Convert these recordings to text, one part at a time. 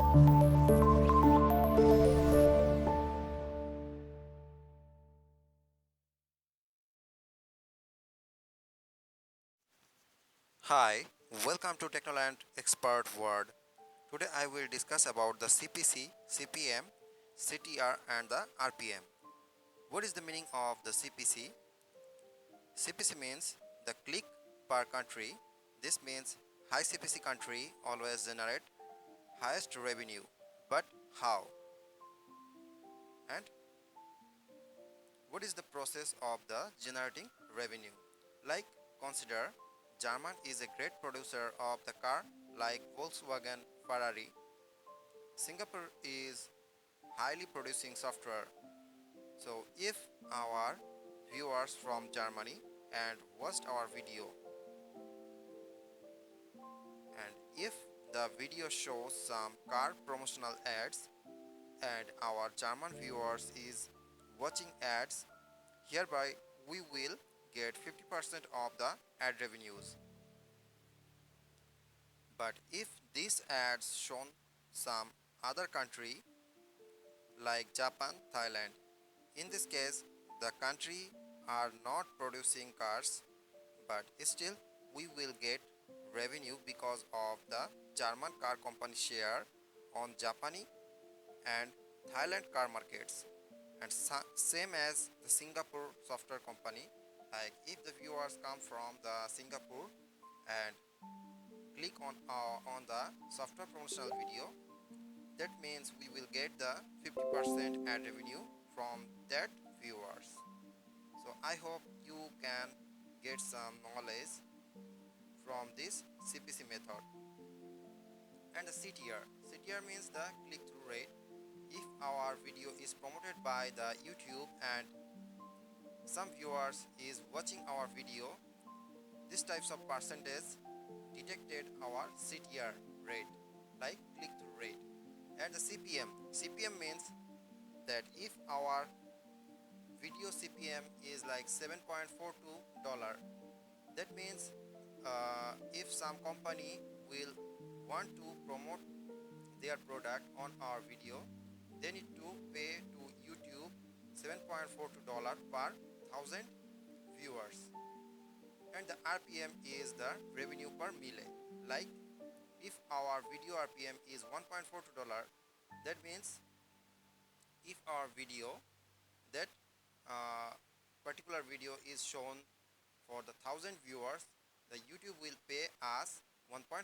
Hi, welcome to Technoland Expert World. Today I will discuss about the CPC, CPM, CTR and the RPM. What is the meaning of the CPC? CPC means the click per country. This means high CPC country always generate highest revenue. But how? And what is the process of the generating revenue? Like consider German is a great producer of the car like Volkswagen, Ferrari. Singapore is highly producing software. So if our viewers from Germany and watched our video, and if the video shows some car promotional ads and our German viewers is watching ads, hereby we will get 50% of the ad revenues. But if these ads shown some other country like Japan, Thailand, in this case the country are not producing cars, but still we will get revenue because of the German car company share on Japanese and Thailand car markets, and same as the Singapore software company. Like if the viewers come from the Singapore and click on the software promotional video, that means we will get the 50% ad revenue from that viewers. So I hope you can get some knowledge from this CPC method. And the CTR means the click-through rate. If our video is promoted by the YouTube and some viewers is watching our video, this types of percentage detected our CTR rate, like click-through rate. And the CPM means that if our video CPM is like $7.42, that means if some company will want to promote their product on our video, they need to pay to YouTube $7.42 per thousand viewers. And the RPM is the revenue per mille. Like if our video RPM is $1.42, that means if our video, that particular video is shown for the 1,000 viewers, the YouTube will pay us $1.42.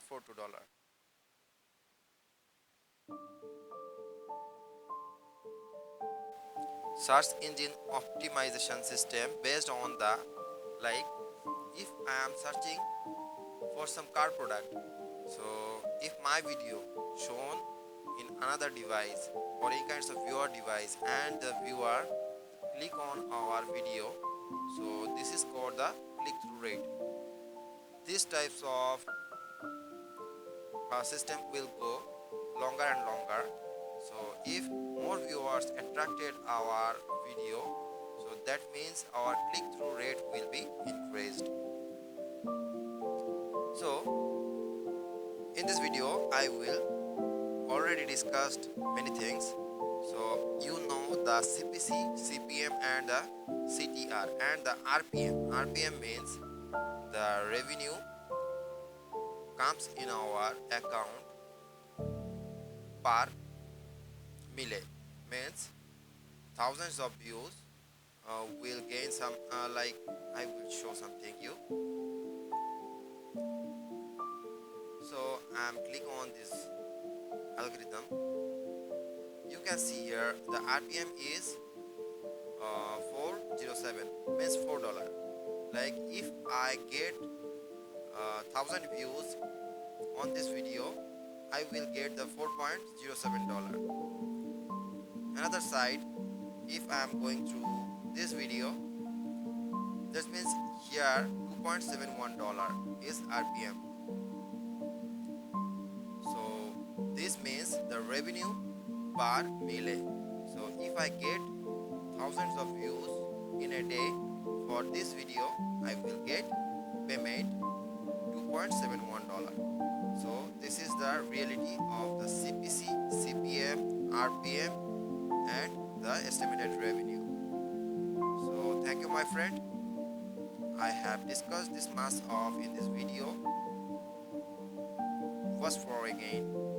Search engine optimization system based on the, like if I am searching for some car product, so if my video shown in another device or any kinds of viewer device and the viewer click on our video, so this is called the click-through rate. These types of system will go longer and longer. So if more viewers attracted our video, so that means our click-through rate will be increased. So in this video I will already discussed many things. So you know the CPC, CPM and the CTR and the RPM. RPM means the revenue comes in our account per mille, means thousands of views will gain some, like I will show something you. So I'm clicking on this algorithm. You can see here the RPM is 407, means $4. Like if I get 1,000 views on this video, I will get the $4.07. Another side, if I am going through this video, this means here $2.71 is RPM. So this means the revenue per mille. So if I get thousands of views in a day for this video, I will get payment $2.71. So this is the reality of the CPC, RPM and the estimated revenue. So thank you my friend. I have discussed this much of in this video. Was for again.